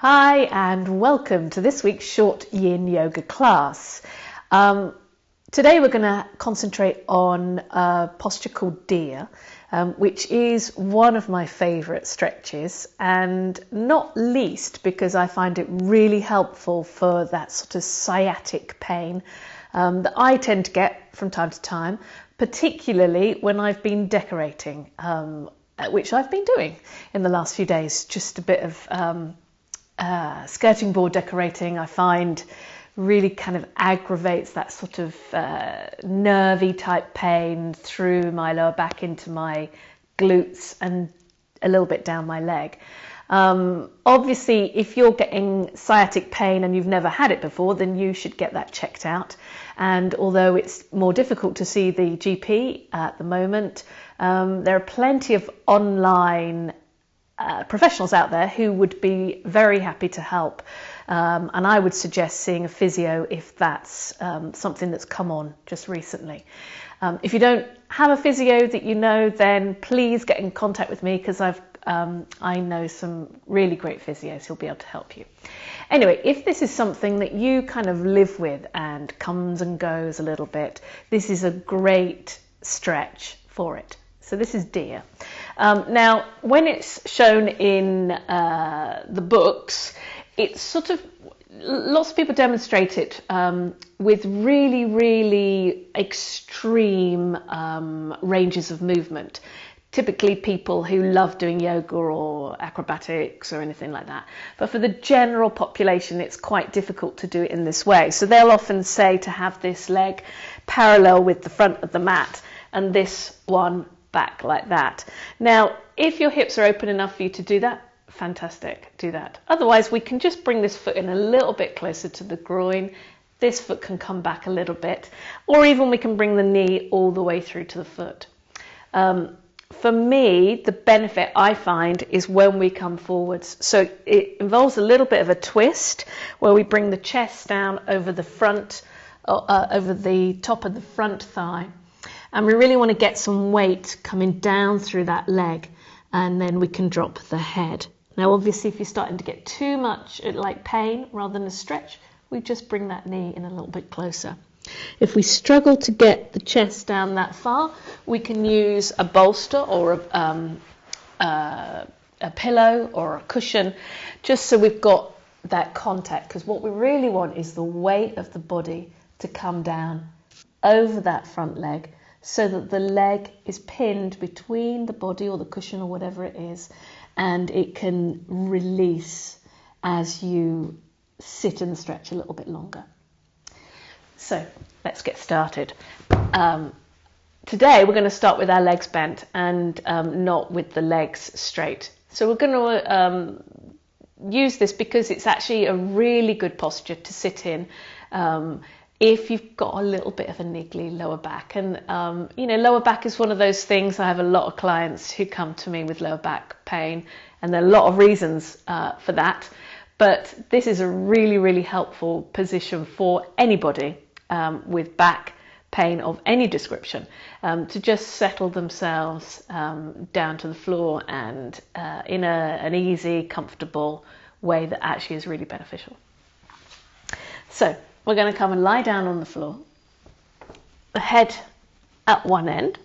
Hi and welcome to this week's short yin yoga class. Today we're going to concentrate on a posture called deer, which is one of my favourite stretches, and not least because I find it really helpful for that sort of sciatic pain that I tend to get from time to time, particularly when I've been decorating, which I've been doing in the last few days. Just a bit of skirting board decorating, I find, really kind of aggravates that sort of nervy type pain through my lower back into my glutes and a little bit down my leg. Obviously, if you're getting sciatic pain and you've never had it before, then you should get that checked out. And although it's more difficult to see the GP at the moment, there are plenty of online professionals out there who would be very happy to help, and I would suggest seeing a physio if that's something that's come on just recently. If you don't have a physio that you know, then please get in contact with me, because I know some really great physios who'll be able to help you. Anyway, if this is something that you kind of live with and comes and goes a little bit, this is a great stretch for it. So this is deer. Now, when it's shown in the books, it's sort of, lots of people demonstrate it with really, really extreme ranges of movement. Typically people who love doing yoga or acrobatics or anything like that. But for the general population, it's quite difficult to do it in this way. So they'll often say to have this leg parallel with the front of the mat and this one back like that. Now, if your hips are open enough for you to do that, fantastic, do that. Otherwise, we can just bring this foot in a little bit closer to the groin. This foot can come back a little bit, or even we can bring the knee all the way through to the foot. For me, the benefit I find is when we come forwards. So it involves a little bit of a twist where we bring the chest down over the front, over the top of the front thigh. And we really want to get some weight coming down through that leg, and then we can drop the head. Now, obviously, if you're starting to get too much like pain rather than a stretch, we just bring that knee in a little bit closer. If we struggle to get the chest down that far, we can use a bolster or a pillow or a cushion, just so we've got that contact, because what we really want is the weight of the body to come down over that front leg, so that the leg is pinned between the body or the cushion or whatever it is, and it can release as you sit and stretch a little bit longer. So let's get started. Today we're going to start with our legs bent and not with the legs straight. So we're going to use this because it's actually a really good posture to sit in if you've got a little bit of a niggly lower back. And lower back is one of those things. I have a lot of clients who come to me with lower back pain, and there are a lot of reasons for that, but this is a really, really helpful position for anybody with back pain of any description, to just settle themselves down to the floor and in an easy, comfortable way that actually is really beneficial. So we're going to come and lie down on the floor, the head at one end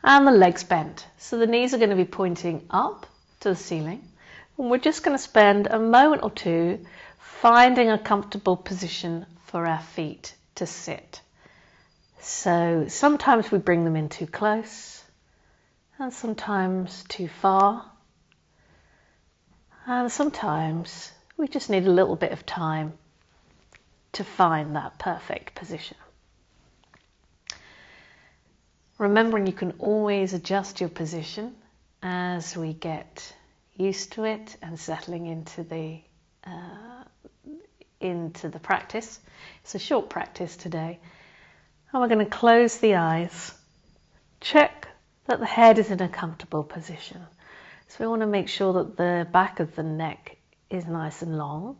and the legs bent. So the knees are going to be pointing up to the ceiling, and we're just going to spend a moment or two finding a comfortable position for our feet to sit. So sometimes we bring them in too close, and sometimes too far, and sometimes we just need a little bit of time to find that perfect position. Remembering you can always adjust your position as we get used to it and settling into the practice. It's a short practice today, and we're going to close the eyes, check that the head is in a comfortable position. So we want to make sure that the back of the neck is nice and long,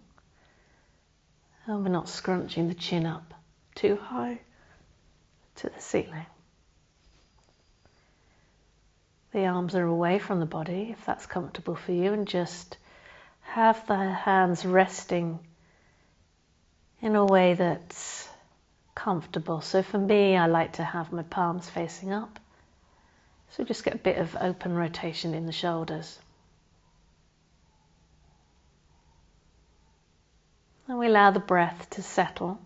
and we're not scrunching the chin up too high to the ceiling. The arms are away from the body if that's comfortable for you, and just have the hands resting in a way that's comfortable. So for me, I like to have my palms facing up. So just get a bit of open rotation in the shoulders. And we allow the breath to settle.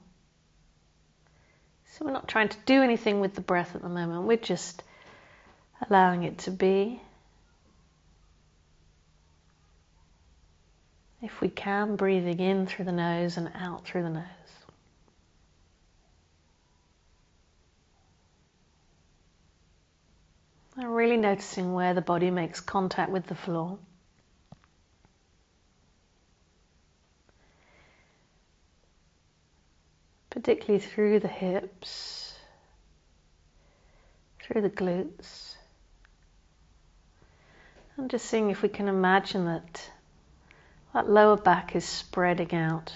So we're not trying to do anything with the breath at the moment. We're just allowing it to be. If we can, breathing in through the nose and out through the nose. And really noticing where the body makes contact with the floor. Particularly through the hips, through the glutes. And just seeing if we can imagine that lower back is spreading out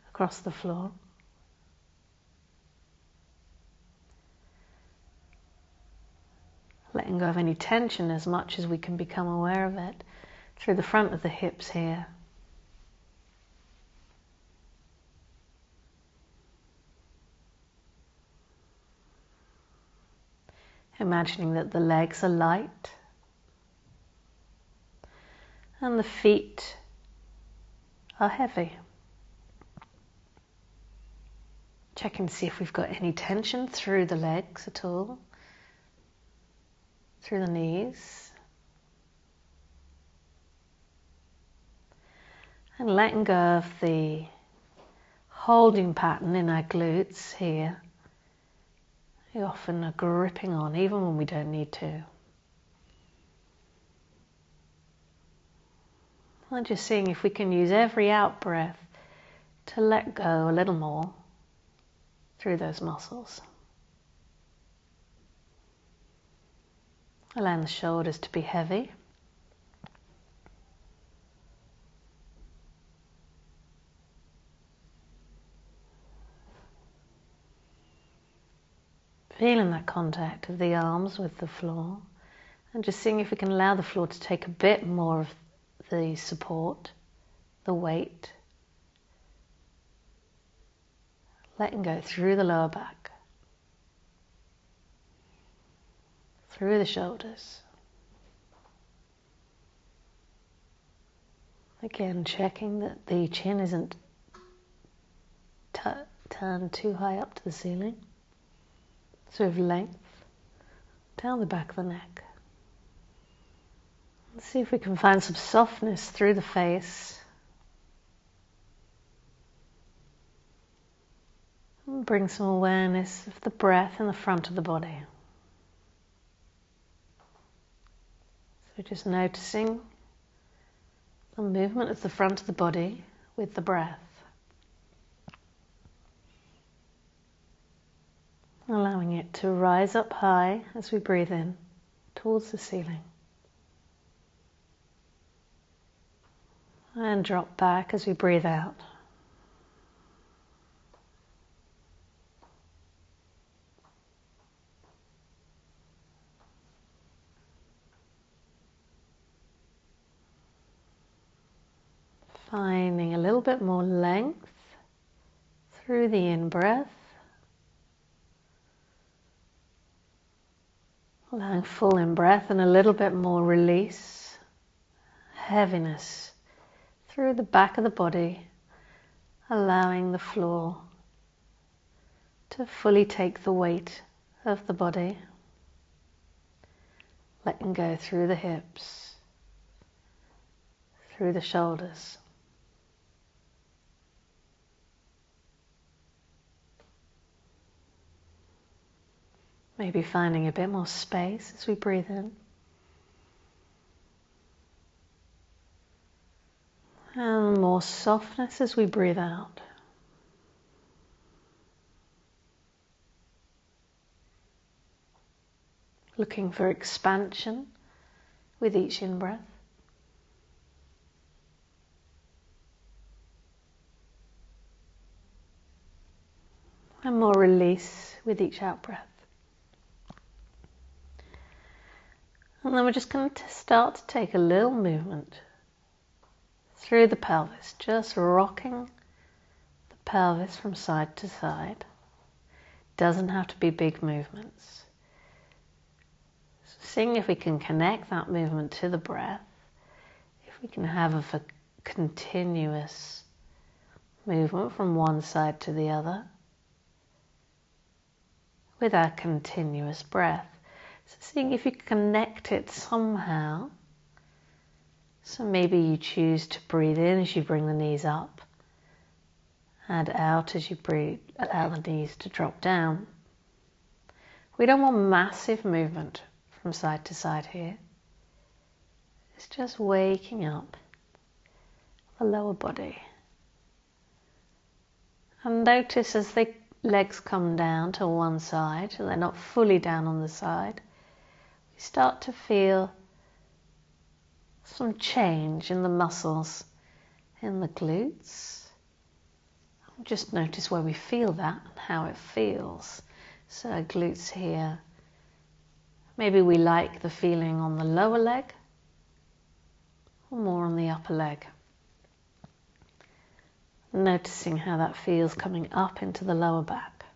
across the floor. Letting go of any tension as much as we can become aware of it through the front of the hips here. Imagining that the legs are light and the feet are heavy. Checking to see if we've got any tension through the legs at all, through the knees. And letting go of the holding pattern in our glutes here. We often are gripping on even when we don't need to. And just seeing if we can use every out breath to let go a little more through those muscles. Allowing the shoulders to be heavy. Feeling that contact of the arms with the floor and just seeing if we can allow the floor to take a bit more of the support, the weight. Letting go through the lower back, through the shoulders. Again, checking that the chin isn't turned too high up to the ceiling. Sort of length down the back of the neck. Let's see if we can find some softness through the face. And bring some awareness of the breath in the front of the body. So just noticing the movement of the front of the body with the breath. Allowing it to rise up high as we breathe in towards the ceiling. And drop back as we breathe out. Finding a little bit more length through the in-breath. Allowing full in-breath and a little bit more release, heaviness through the back of the body, allowing the floor to fully take the weight of the body. Letting go through the hips, through the shoulders. Maybe finding a bit more space as we breathe in. And more softness as we breathe out. Looking for expansion with each in-breath. And more release with each out-breath. And then we're just going to start to take a little movement through the pelvis, just rocking the pelvis from side to side. Doesn't have to be big movements. So seeing if we can connect that movement to the breath, if we can have a continuous movement from one side to the other with our continuous breath. So seeing if you connect it somehow. So maybe you choose to breathe in as you bring the knees up, and out as you breathe, allow the knees to drop down. We don't want massive movement from side to side here. It's just waking up the lower body. And notice as the legs come down to one side, and they're not fully down on the side, we start to feel some change in the muscles in the glutes. Just notice where we feel that and how it feels. So our glutes here. Maybe we like the feeling on the lower leg or more on the upper leg. Noticing how that feels coming up into the lower back.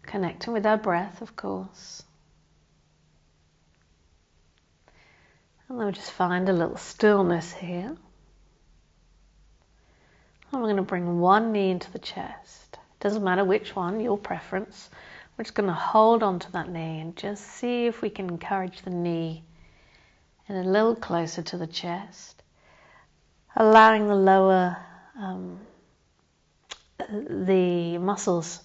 Connecting with our breath, of course. And then we'll just find a little stillness here. And we're going to bring one knee into the chest. Doesn't matter which one, your preference. We're just going to hold on to that knee and just see if we can encourage the knee in a little closer to the chest. Allowing the lower, the muscles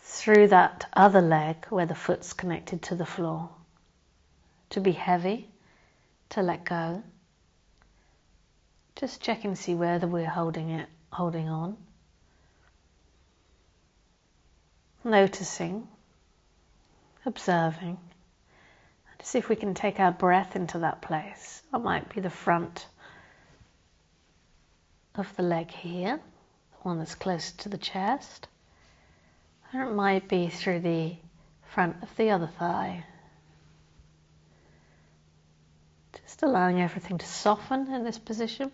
through that other leg where the foot's connected to the floor to be heavy, to let go. Just check and see whether we're holding on. Noticing, observing, to see if we can take our breath into that place. That might be the front of the leg here, the one that's closer to the chest. Or it might be through the front of the other thigh. Just allowing everything to soften in this position.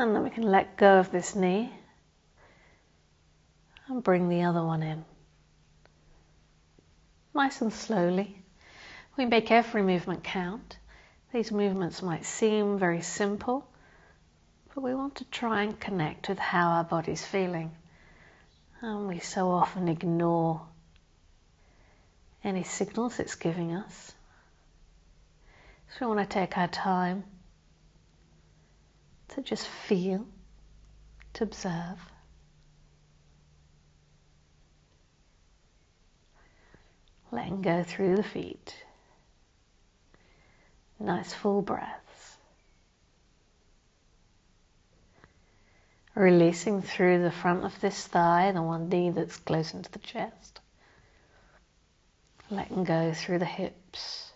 And then we can let go of this knee and bring the other one in. Nice and slowly. We make every movement count. These movements might seem very simple, but we want to try and connect with how our body's feeling. And we so often ignore any signals it's giving us. So we want to take our time to just feel, to observe. Letting go through the feet. Nice full breaths. Releasing through the front of this thigh, the one knee that's close into the chest. Letting go through the hips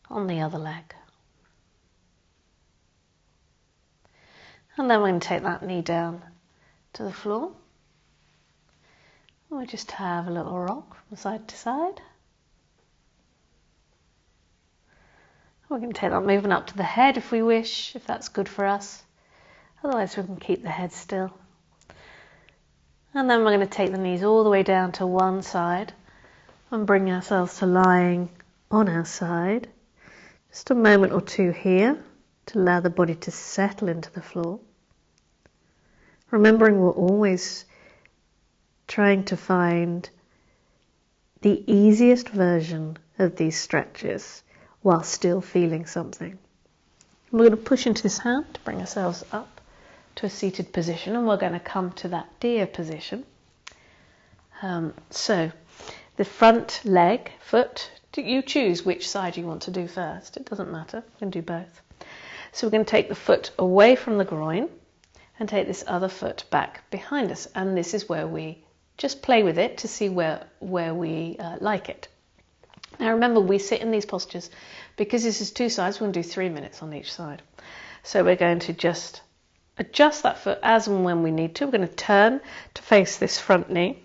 on the other leg. And then we're going to take that knee down to the floor. And we just have a little rock from side to side. We're going to take that movement up to the head if we wish, if that's good for us. Otherwise we can keep the head still. And then we're going to take the knees all the way down to one side and bring ourselves to lying on our side. Just a moment or two here to allow the body to settle into the floor. Remembering we're always trying to find the easiest version of these stretches while still feeling something. We're going to push into this hand to bring ourselves up to a seated position, and we're going to come to that deer position. So the front leg, foot, you choose which side you want to do first. It doesn't matter, you can do both. So we're going to take the foot away from the groin and take this other foot back behind us, and this is where we just play with it to see where we like it. Now remember, we sit in these postures because this is two sides. We're going to do 3 minutes on each side. So we're going to just adjust that foot as and when we need to. We're going to turn to face this front knee,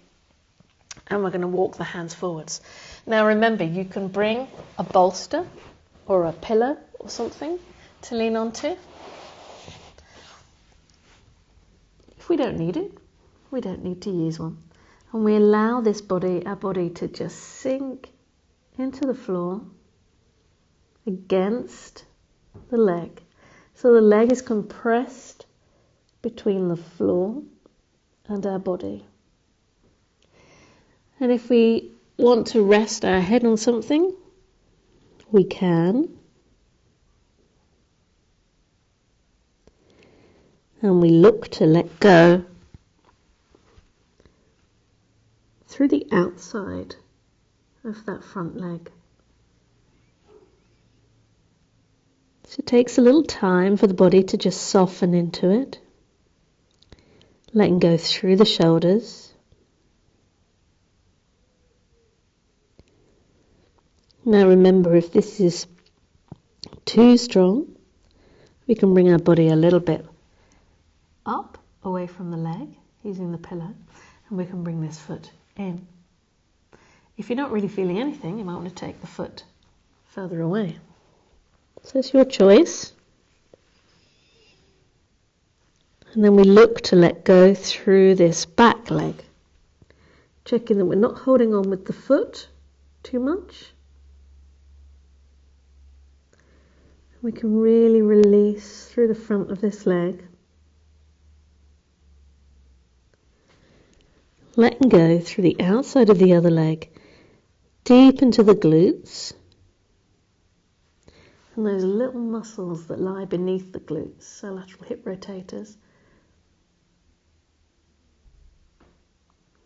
And we're going to walk the hands forwards. Now remember, you can bring a bolster or a pillow or something to lean onto. If we don't need it, we don't need to use one. And we allow our body to just sink into the floor against the leg. So the leg is compressed between the floor and our body. And if we want to rest our head on something, we can. And we look to let go through the outside of that front leg. So it takes a little time for the body to just soften into it, letting go through the shoulders. Now remember, if this is too strong, we can bring our body a little bit up away from the leg using the pillow, and we can bring this foot in. If you're not really feeling anything, you might want to take the foot further away. So it's your choice. And then we look to let go through this back leg, checking that we're not holding on with the foot too much. We can really release through the front of this leg. Letting go through the outside of the other leg, deep into the glutes. And those little muscles that lie beneath the glutes, so lateral hip rotators.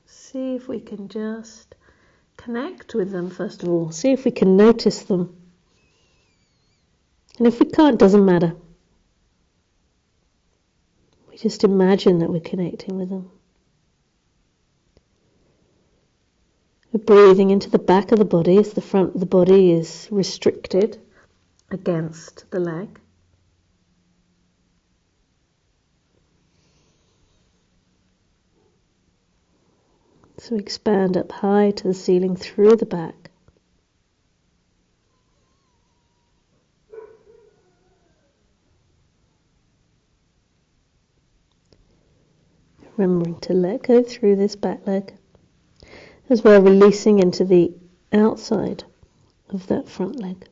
See if we can just connect with them first of all. See if we can notice them. And if we can't, doesn't matter. We just imagine that we're connecting with them. We're breathing into the back of the body as the front of the body is restricted against the leg. So expand up high to the ceiling through the back. Remembering to let go through this back leg as well, releasing into the outside of that front leg.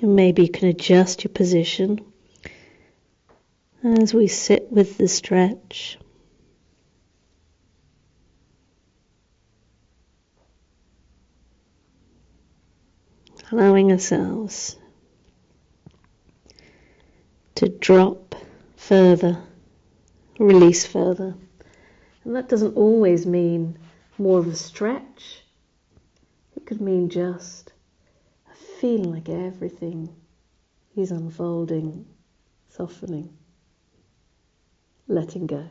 And maybe you can adjust your position as we sit with the stretch. Allowing ourselves to drop further, release further. And that doesn't always mean more of a stretch. It could mean just a feeling like everything is unfolding, softening, letting go.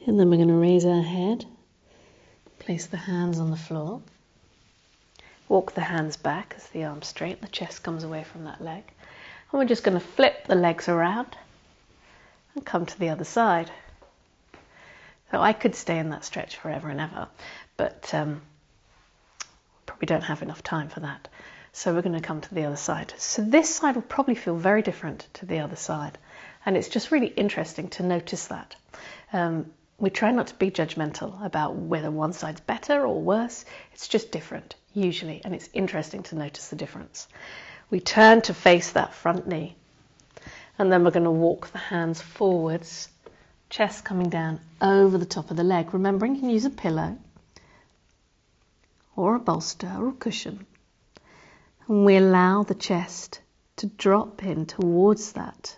And then we're going to raise our head, place the hands on the floor, walk the hands back as the arms straighten, the chest comes away from that leg. And we're just going to flip the legs around and come to the other side. So I could stay in that stretch forever and ever, but probably don't have enough time for that. So we're going to come to the other side. So this side will probably feel very different to the other side. And it's just really interesting to notice that. We try not to be judgmental about whether one side's better or worse. It's just different, usually, and it's interesting to notice the difference. We turn to face that front knee, and then we're going to walk the hands forwards, chest coming down over the top of the leg. Remembering you can use a pillow or a bolster or a cushion. And we allow the chest to drop in towards that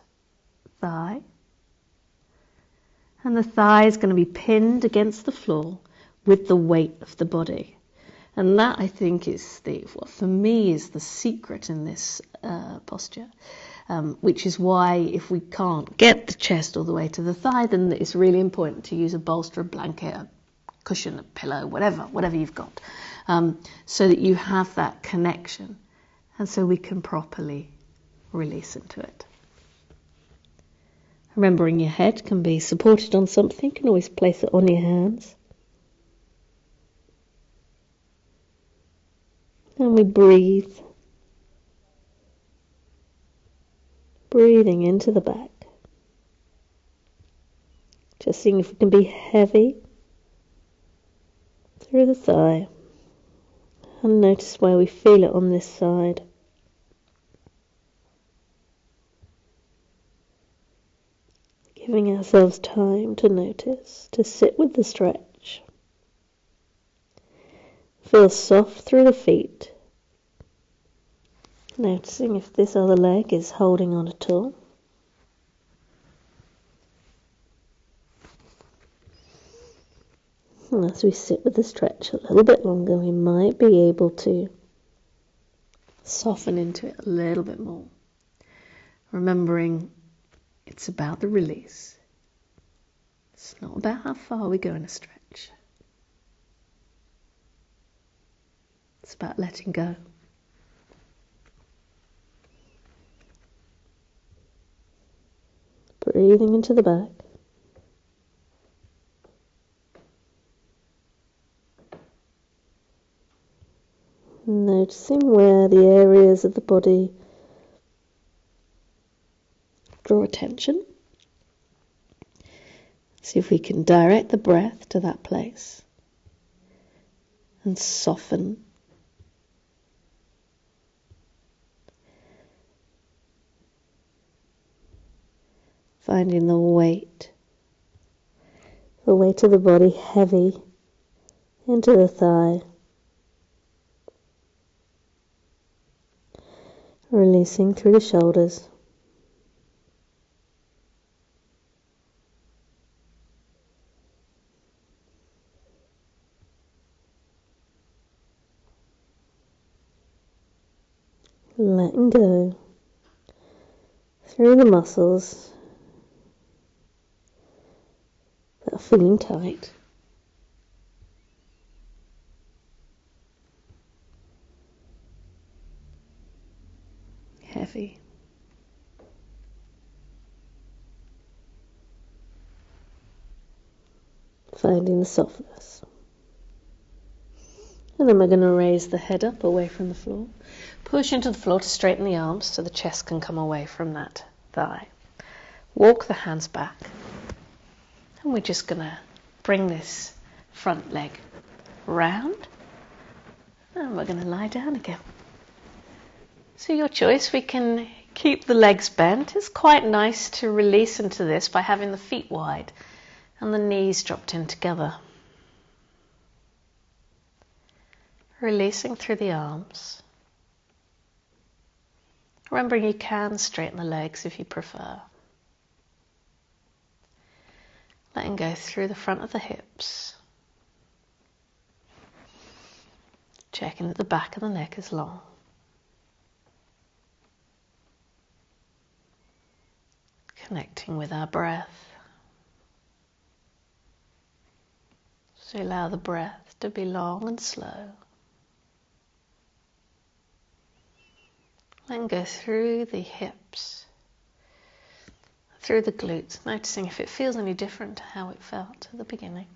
thigh. And the thigh is going to be pinned against the floor with the weight of the body. And that, I think, is what for me is the secret in this posture, which is why if we can't get the chest all the way to the thigh, then it's really important to use a bolster, a blanket, a cushion, a pillow, whatever you've got. so that you have that connection and so we can properly release into it. Remembering your head can be supported on something, you can always place it on your hands. And we breathe. Breathing into the back. Just seeing if it can be heavy through the thigh. And notice where we feel it on this side. Giving ourselves time to notice, to sit with the stretch. Feel soft through the feet. Noticing if this other leg is holding on at all. And as we sit with the stretch a little bit longer, we might be able to soften into it a little bit more. Remembering it's about the release. It's not about how far we go in a stretch. It's about letting go. Breathing into the back. Noticing where the areas of the body draw attention. See if we can direct the breath to that place and soften. Finding the weight of the body heavy into the thigh. Releasing through the shoulders. Letting go through the muscles that are feeling tight. Heavy. Finding the softness. And then we're going to raise the head up away from the floor. Push into the floor to straighten the arms so the chest can come away from that thigh. Walk the hands back. And we're just going to bring this front leg round. And we're going to lie down again. So your choice, we can keep the legs bent. It's quite nice to release into this by having the feet wide and the knees dropped in together. Releasing through the arms. Remembering you can straighten the legs if you prefer. Letting go through the front of the hips. Checking that the back of the neck is long. Connecting with our breath. So allow the breath to be long and slow. Then go through the hips, through the glutes, noticing if it feels any different to how it felt at the beginning.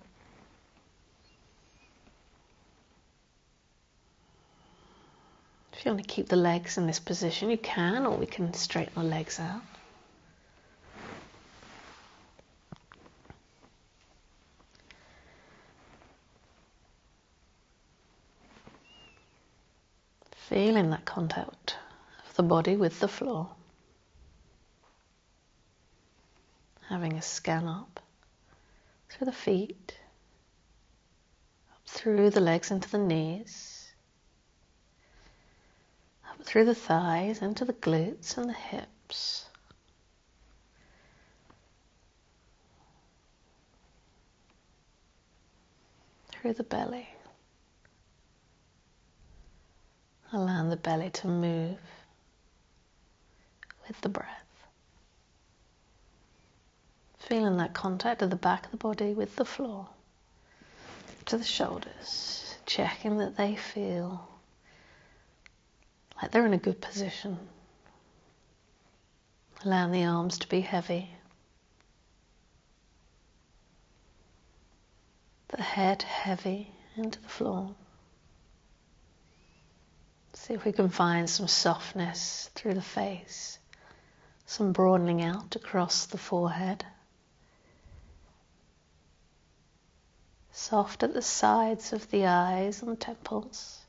If you want to keep the legs in this position, you can, or we can straighten the legs out. Feeling that contact of the body with the floor. Having a scan up through the feet, up through the legs into the knees, up through the thighs into the glutes and the hips. Through the belly. Allowing the belly to move with the breath. Feeling that contact of the back of the body with the floor. To the shoulders, checking that they feel like they're in a good position. Allowing the arms to be heavy. The head heavy into the floor. See if we can find some softness through the face, some broadening out across the forehead. Soft at the sides of the eyes and the temples.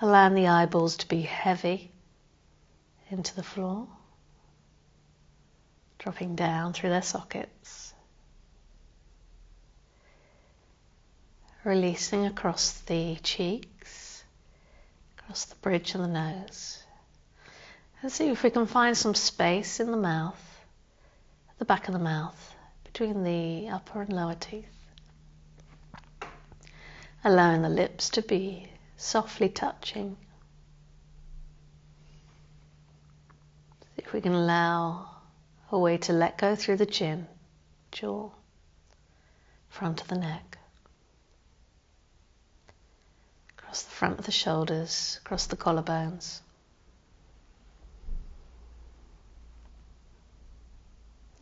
Allowing the eyeballs to be heavy into the floor, dropping down through their sockets. Releasing across the cheeks, across the bridge of the nose. And see if we can find some space in the mouth, at the back of the mouth, between the upper and lower teeth. Allowing the lips to be softly touching. See if we can allow a way to let go through the chin, jaw, front of the neck. Across the front of the shoulders, across the collarbones.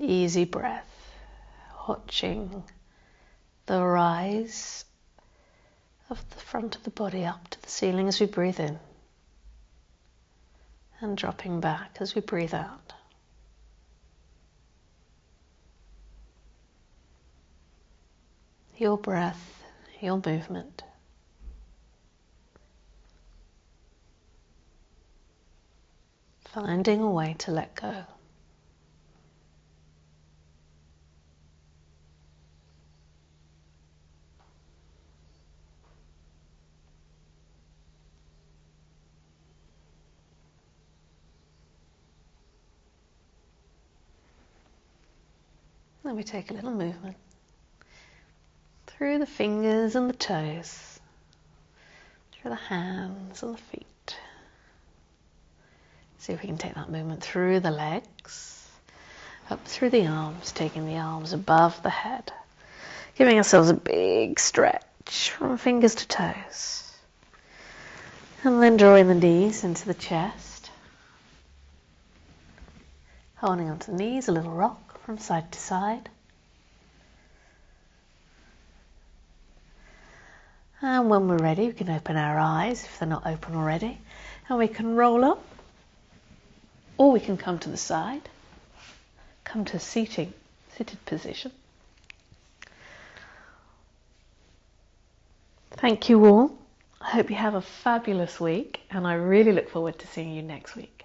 Easy breath, watching the rise of the front of the body up to the ceiling as we breathe in, and dropping back as we breathe out. Your breath, your movement. Finding a way to let go. Then we take a little movement through the fingers and the toes, through the hands and the feet. See if we can take that movement through the legs, up through the arms, taking the arms above the head, giving ourselves a big stretch from fingers to toes. And then drawing the knees into the chest, holding onto the knees, a little rock from side to side. And when we're ready, we can open our eyes if they're not open already, and we can roll up, or we can come to the side, come to a seated position. Thank you all. I hope you have a fabulous week, and I really look forward to seeing you next week.